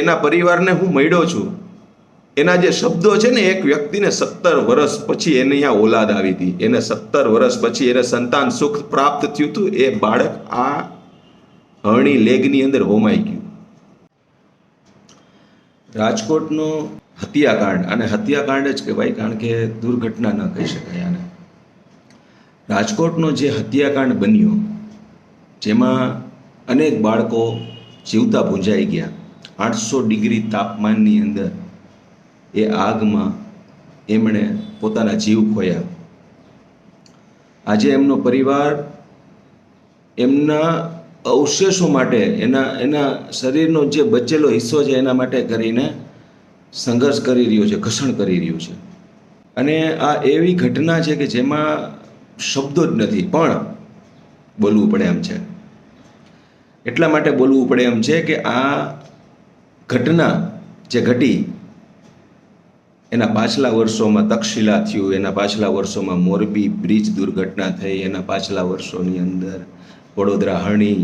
એના પરિવારને હું મળ્યો છું, એના જે શબ્દો છે ને, એક વ્યક્તિને 17 વર્ષ પછી એને અહીંયા ઓલાદ આવી હતી, એને 17 વર્ષ પછી એને સંતાન સુખ પ્રાપ્ત થયું હતું. એ બાળક આ હરણી લેગની અંદર હોમાઈ ગયું. રાજકોટનો હત્યાકાંડ, અને હત્યાકાંડ જ કહેવાય, કારણ કે દુર્ઘટના ન કહી શકાય આને. રાજકોટનો જે હત્યાકાંડ બન્યો, જેમાં અનેક બાળકો જીવતા ભૂંજાઈ ગયા, 800 ડિગ્રી તાપમાનની અંદર એ આગમાં એમણે પોતાના જીવ ખોયા. આજે એમનો પરિવાર એમના અવશેષો માટે, એના શરીરનો જે બચેલો હિસ્સો છે એના માટે કરીને સંઘર્ષ કરી રહ્યો છે, ઘર્ષણ કરી રહ્યું છે. અને આ એવી ઘટના છે કે જેમાં શબ્દો જ નથી, પણ બોલવું પડે એમ છે. એટલા માટે બોલવું પડે એમ છે કે આ ઘટના જે ઘટી, એના પાછલા વર્ષોમાં તક્ષશિલા થયું, એના પાછલા વર્ષોમાં મોરબી બ્રિજ દુર્ઘટના થઈ, એના પાછલા વર્ષોની અંદર વડોદરા હરણી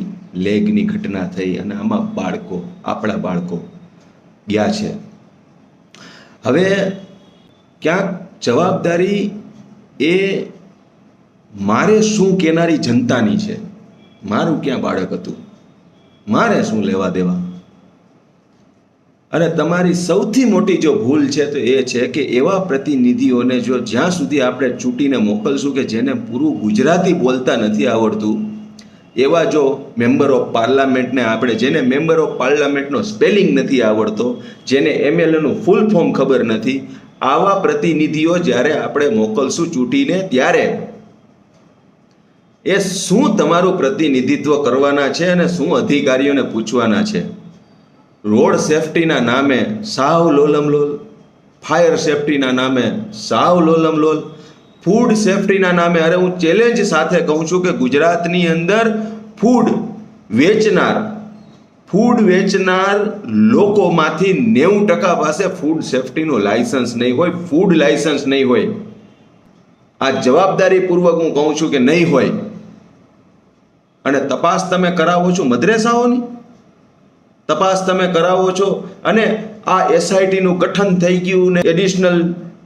લેગની ઘટના થઈ, અને આમાં બાળકો, આપણા બાળકો ગયા છે. હવે ક્યાંક જવાબદારી એ મારે શું કહેનારી જનતાની છે. મારું ક્યાં બાળક હતું, મારે શું લેવા દેવા. અને તમારી સૌથી મોટી જો ભૂલ છે તો એ છે કે એવા પ્રતિનિધિઓને જો જ્યાં સુધી આપણે ચૂંટીને મોકલશું કે જેને પૂરું ગુજરાતી બોલતા નથી આવડતું, એવા જો મેમ્બર ઓફ પાર્લામેન્ટને આપણે, જેને મેમ્બર ઓફ પાર્લામેન્ટનો સ્પેલિંગ નથી આવડતો, જેને એમએલએનું ફૂલ ફોર્મ ખબર નથી, આવા પ્રતિનિધિઓ જ્યારે આપણે મોકલશું ચૂંટીને, ત્યારે એ શું તમારું પ્રતિનિધિત્વ કરવાના છે અને શું અધિકારીઓને પૂછવાના છે. રોડ સેફટીના નામે સાવ લોલમલોલ, ફાયર સેફટીના નામે સાવ લોલમલોલ, ફૂડ સેફટીના નામે, અરે હું ચેલેન્જ સાથે કહું છું કે ગુજરાતની અંદર ફૂડ વેચનાર લોકોમાંથી 90% પાસે ફૂડ સેફટીનું લાયસન્સ નહીં હોય, ફૂડ લાયસન્સ નહીં હોય. આ જવાબદારીપૂર્વક હું કહું છું કે નહીં હોય. અને તપાસ તમે કરાવો છો મદ્રેસાઓની, તપાસ તમે કરાવો છો, અને આ એસઆઈટીનું ગઠન થઈ ગયું ને એડિશનલ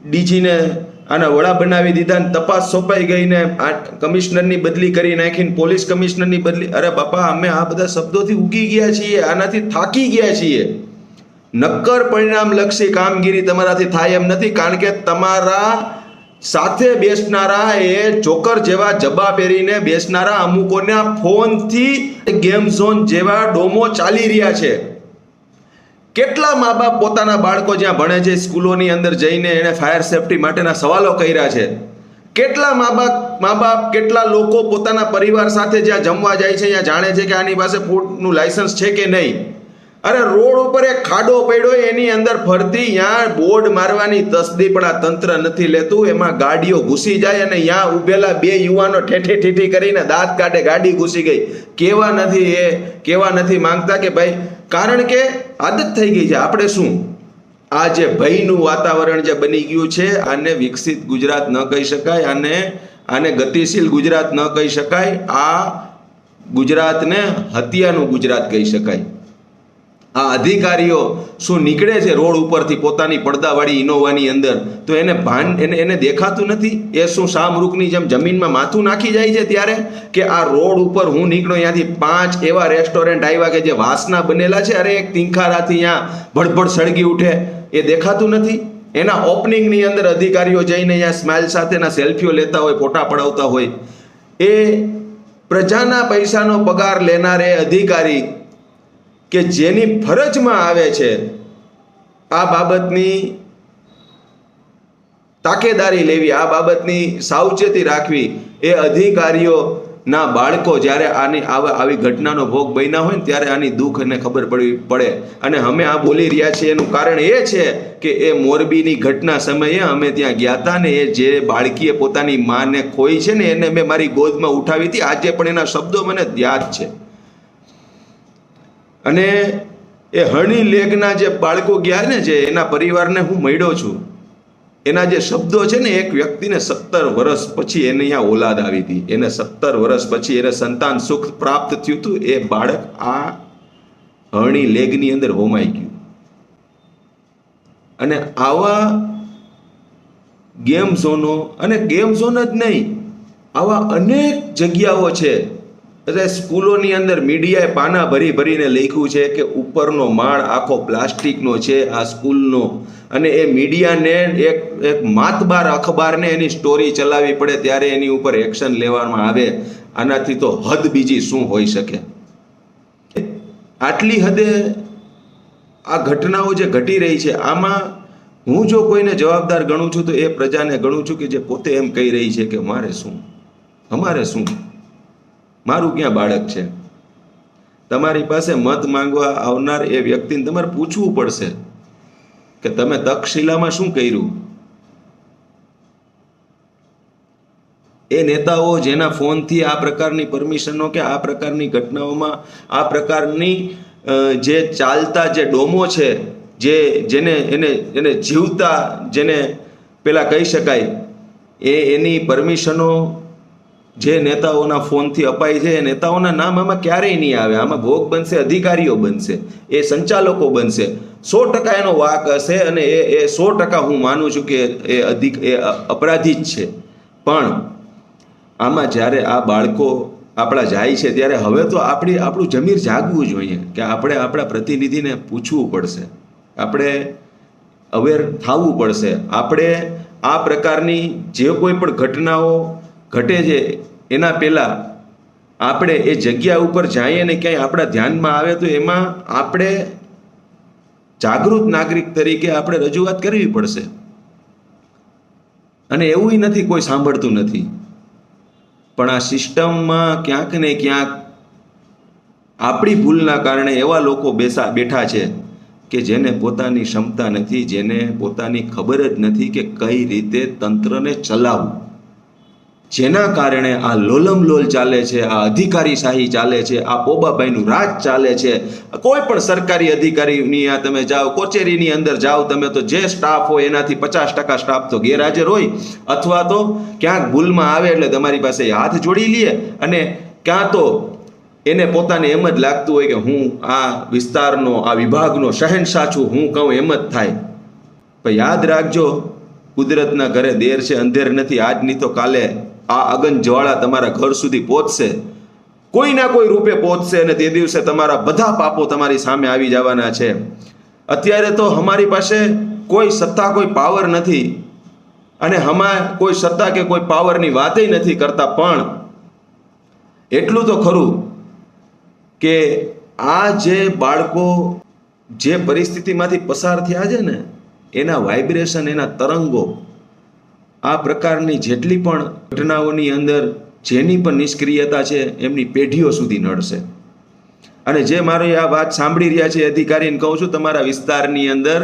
ડીજીને આના વડા બનાવી દીધા ને તપાસ સોંપાઈ ગઈ ને આ કમિશનરની બદલી કરી નાખીને પોલીસ કમિશનરની બદલી. અરે બાપા, અમે આ બધા શબ્દોથી ઉગી ગયા છીએ, આનાથી થાકી ગયા છીએ. નક્કર પરિણામલક્ષી કામગીરી તમારાથી થાય એમ નથી, કારણ કે તમારા સાથે બેસનારા એ જોકર જેવા જબા પહેરીને બેસનારા અમુકોના ફોનથી ગેમ ઝોન જેવા ડોમો ચાલી રહ્યા છે. કેટલા મા બાપ પોતાના બાળકો જ્યાં ભણે છે સ્કૂલોની અંદર જઈને એને ફાયર સેફટી માટેના સવાલો કર્યા છે. કેટલા મા બાપ કેટલા લોકો પોતાના પરિવાર સાથે જ્યાં જમવા જાય છે ત્યાં જાણે છે કે આની પાસે ફૂડનું લાયસન્સ છે કે નહીં. અરે રોડ ઉપર એક ખાડો પડ્યો, એની અંદર ફરતી ત્યાં બોર્ડ મારવાની તસદી પણ આ તંત્ર નથી લેતું. એમાં ગાડીઓ ઘૂસી જાય અને ત્યાં ઉભેલા 2 યુવાનો ઠેઠી ઠીઠી કરીને દાંત કાઢે, ગાડી ઘૂસી ગઈ. કેવા નથી માંગતા કે ભાઈ, કારણ કે આદત થઈ ગઈ છે. આપણે શું, આ જે ભયનું વાતાવરણ જે બની ગયું છે, આને વિકસિત ગુજરાત ન કહી શકાય, આને ગતિશીલ ગુજરાત ન કહી શકાય. આ ગુજરાતને હત્યાનું ગુજરાત કહી શકાય. આ અધિકારીઓ શું નીકળે છે રોડ ઉપરથી પોતાની પડદાવાળી ઇનોવાની અંદર, તો એને દેખાતું નથી? એ શું શાહમૃગની જેમ જમીનમાં માથું નાખી જાય છે ત્યારે કે આ રોડ ઉપર હું નીકળ્યો, ત્યાંથી 5 એવા રેસ્ટોરન્ટ આવ્યા કે જે વાસના બનેલા છે, અરે એક તિંખારાથી ત્યાં ભડભડ સળગી ઉઠે, એ દેખાતું નથી? એના ઓપનિંગની અંદર અધિકારીઓ જઈને અહીંયા સ્માઇલ સાથેના સેલ્ફીઓ લેતા હોય, ફોટા પડાવતા હોય. એ પ્રજાના પૈસાનો પગાર લેનાર એ અધિકારી કે જેની ફરજમાં આવે છે આ બાબતની તાકેદારી લેવી, આ બાબતની સાવચેતી રાખવી, એ અધિકારીઓના બાળકો જ્યારે આવી ઘટનાનો ભોગ બન્યા હોય ને ત્યારે આની દુઃખ અને ખબર પડે. અને અમે આ બોલી રહ્યા છીએ એનું કારણ એ છે કે એ મોરબીની ઘટના સમયે અમે ત્યાં ગયા હતા ને એ જે બાળકીએ પોતાની માને ખોઈ છે ને એને મેં મારી ગોદમાં ઉઠાવી હતી. આજે પણ એના શબ્દો મને યાદ છે. અને એ હરણી લેગના જે બાળકો ગયા ને, જે એના પરિવારને હું મળ્યો છું, એના જે શબ્દો છે ને, એક વ્યક્તિને 17 વર્ષ પછી એને અહીંયા ઓલાદ આવી હતી, એને 17 વર્ષ પછી એને સંતાન સુખ પ્રાપ્ત થયું હતું. એ બાળક આ હરણી લેગની અંદર હોમાઈ ગયું. અને આવા ગેમ ઝોનો, અને ગેમ ઝોન જ નહીં, આવા અનેક જગ્યાઓ છે. એટલે સ્કૂલોની અંદર મીડિયાએ પાના ભરી ભરીને લખ્યું છે કે ઉપરનો માળ આખો પ્લાસ્ટિકનો છે આ સ્કૂલનો, અને એ મીડિયાને એક માતબાર અખબારને એની સ્ટોરી ચલાવવી પડે ત્યારે એની ઉપર એક્શન લેવામાં આવે. આનાથી તો હદ બીજી શું હોઈ શકે? આટલી હદે આ ઘટનાઓ જે ઘટી રહી છે, આમાં હું જો કોઈને જવાબદાર ગણું છું તો એ પ્રજાને ગણું છું કે જે પોતે એમ કહી રહી છે કે મારે શું, અમારે શું, મારું ક્યાં બાળક છે. તમારી પાસે મત માંગવા આવનાર એ વ્યક્તિને તમારે પૂછવું પડશે કે તમે તક્ષશિલામાં શું કર્યું. એ નેતાઓ જેના ફોનથી આ પ્રકારની પરમિશનો કે આ પ્રકારની ઘટનાઓમાં આ પ્રકારની જે ચાલતા જે ડોમો છે, જેને જીવતા જેને પેલા કહી શકાય, એની પરમિશનો જે નેતાઓના ફોનથી અપાય છે, એ નેતાઓના નામ આમાં ક્યારેય નહીં આવે. આમાં ભોગ બનશે અધિકારીઓ બનશે, એ સંચાલકો બનશે. 100% એનો વાક હશે, અને એ 100% હું માનું છું કે એ અપરાધી જ છે. પણ આમાં જ્યારે આ બાળકો આપણા જાય છે ત્યારે હવે તો આપણું જમીર જાગવું જોઈએ કે આપણે આપણા પ્રતિનિધિને પૂછવું પડશે, આપણે અવેર થવું પડશે. આપણે આ પ્રકારની જે કોઈ પણ ઘટનાઓ ઘટે છે એના પહેલાં આપણે એ જગ્યા ઉપર જઈએ ને ક્યાંય આપણા ધ્યાનમાં આવે તો એમાં આપણે જાગૃત નાગરિક તરીકે આપણે રજૂઆત કરવી પડશે. અને એવું નથી કોઈ સાંભળતું નથી, પણ આ સિસ્ટમમાં ક્યાંક ને ક્યાંક આપણી ભૂલના કારણે એવા લોકો બેઠા છે કે જેને પોતાની ક્ષમતા નથી, જેને પોતાની ખબર જ નથી કે કઈ રીતે તંત્રને ચલાવવું, જેના કારણે આ લોલમલોલ ચાલે છે, આ અધિકારીશાહી ચાલે છે, આ પોબાભાઈનું રાજ ચાલે છે. કોઈ પણ સરકારી અધિકારીની આ તમે જાઓ, કચેરીની અંદર જાઓ તમે, તો જે સ્ટાફ હોય એનાથી 50% સ્ટાફ તો ગેરહાજર હોય, અથવા તો ક્યાંક ભૂલમાં આવે એટલે તમારી પાસે હાથ જોડી લે, અને ક્યાં તો એને પોતાને એમ જ લાગતું હોય કે હું આ વિસ્તારનો, આ વિભાગનો શહેનશાહ છું, હું કહું એમ જ થાય. પણ યાદ રાખજો, કુદરતના ઘરે દેર છે અંધેર નથી. આજની તો કાલે આ અગન જ્વાળા તમારા ઘર સુધી પહોંચશે, કોઈ ના કોઈ રૂપે પહોંચશે, અને તે દિવસે તમારા બધા પાપો તમારી સામે આવી જવાના છે. અત્યારે તો અમારી પાસે કોઈ સત્તા, કોઈ પાવર નથી, અને હમણાં કોઈ સત્તા કે કોઈ પાવરની વાતય નથી કરતા. પણ એટલું તો ખરું કે આ જે બાળકો જે પરિસ્થિતિમાંથી પસાર થયા છે ને, એના વાઇબ્રેશન, એના તરંગો આ પ્રકારની જેટલી પણ ઘટનાઓની અંદર જેની પણ નિષ્ક્રિયતા છે એમની પેઢીઓ સુધી નડશે. અને જે મારી આ વાત સાંભળી રહ્યા છે અધિકારીને કહું છું, તમારા વિસ્તારની અંદર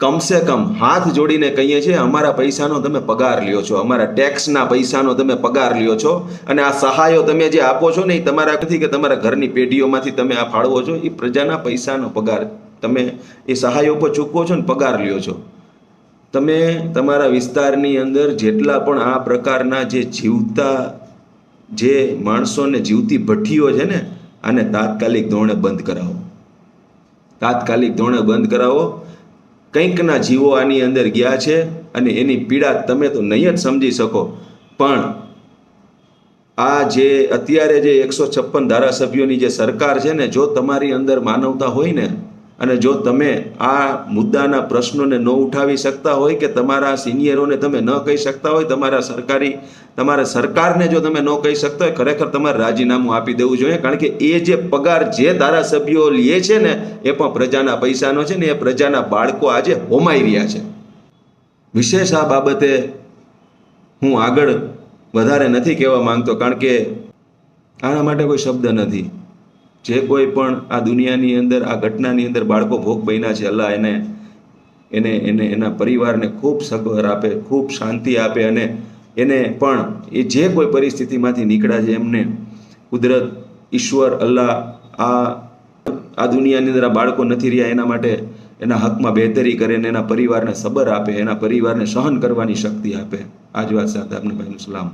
કમસે કમ હાથ જોડીને કહીએ છીએ, અમારા પૈસાનો તમે પગાર લ્યો છો, અમારા ટેક્સના પૈસાનો તમે પગાર લ્યો છો, અને આ સહાયો તમે જે આપો છો ને એ તમારા નથી કે તમારા ઘરની પેઢીઓમાંથી તમે આ ફાળવો છો, એ પ્રજાના પૈસાનો પગાર તમે એ સહાયો પર ચૂકવો છો ને પગાર લ્યો છો. તમે તમારા વિસ્તારની અંદર જેટલા પણ આ પ્રકારના જે જીવતા જે માણસોને જીવતી ભઠ્ઠીઓ છે ને, આને તાત્કાલિક ધોરણે બંધ કરાવો, તાત્કાલિક ધોરણે બંધ કરાવો. કંઈકના જીવો આની અંદર ગયા છે, અને એની પીડા તમે તો નહીં જ સમજી શકો. પણ આ જે અત્યારે જે 156 ધારાસભ્યોની જે સરકાર છે ને, જો તમારી અંદર માનવતા હોય ને, અને જો તમે આ મુદ્દાના પ્રશ્નોને ન ઉઠાવી શકતા હોય, કે તમારા સિનિયરોને તમે ન કહી શકતા હોય, તમારા સરકારને જો તમે ન કહી શકતા હોય, ખરેખર તમારે રાજીનામું આપી દેવું જોઈએ. કારણ કે એ જે પગાર જે ધારાસભ્યો લે છે ને, એ પણ પ્રજાના પૈસાનો છે ને, એ પ્રજાના બાળકો આજે હોમાઈ રહ્યા છે. વિશેષ આ બાબતે હું આગળ વધારે નથી કહેવા માંગતો, કારણ કે આના માટે કોઈ શબ્દ નથી. જે કોઈ પણ આ દુનિયાની અંદર આ ઘટનાની અંદર બાળકો ભોગ બન્યા છે, અલ્લાહ એને એના પરિવારને ખૂબ સગવડ આપે, ખૂબ શાંતિ આપે, અને એને પણ એ જે કોઈ પરિસ્થિતિમાંથી નીકળ્યા છે એમને કુદરત, ઈશ્વર, અલ્લાહ આ દુનિયાની અંદર આ બાળકો નથી રહ્યા એના માટે એના હકમાં બહેતરી કરે, અને એના પરિવારને સબર આપે, એના પરિવારને સહન કરવાની શક્તિ આપે. આ જ વાત સાથે આપને ભાઈનું સલામ.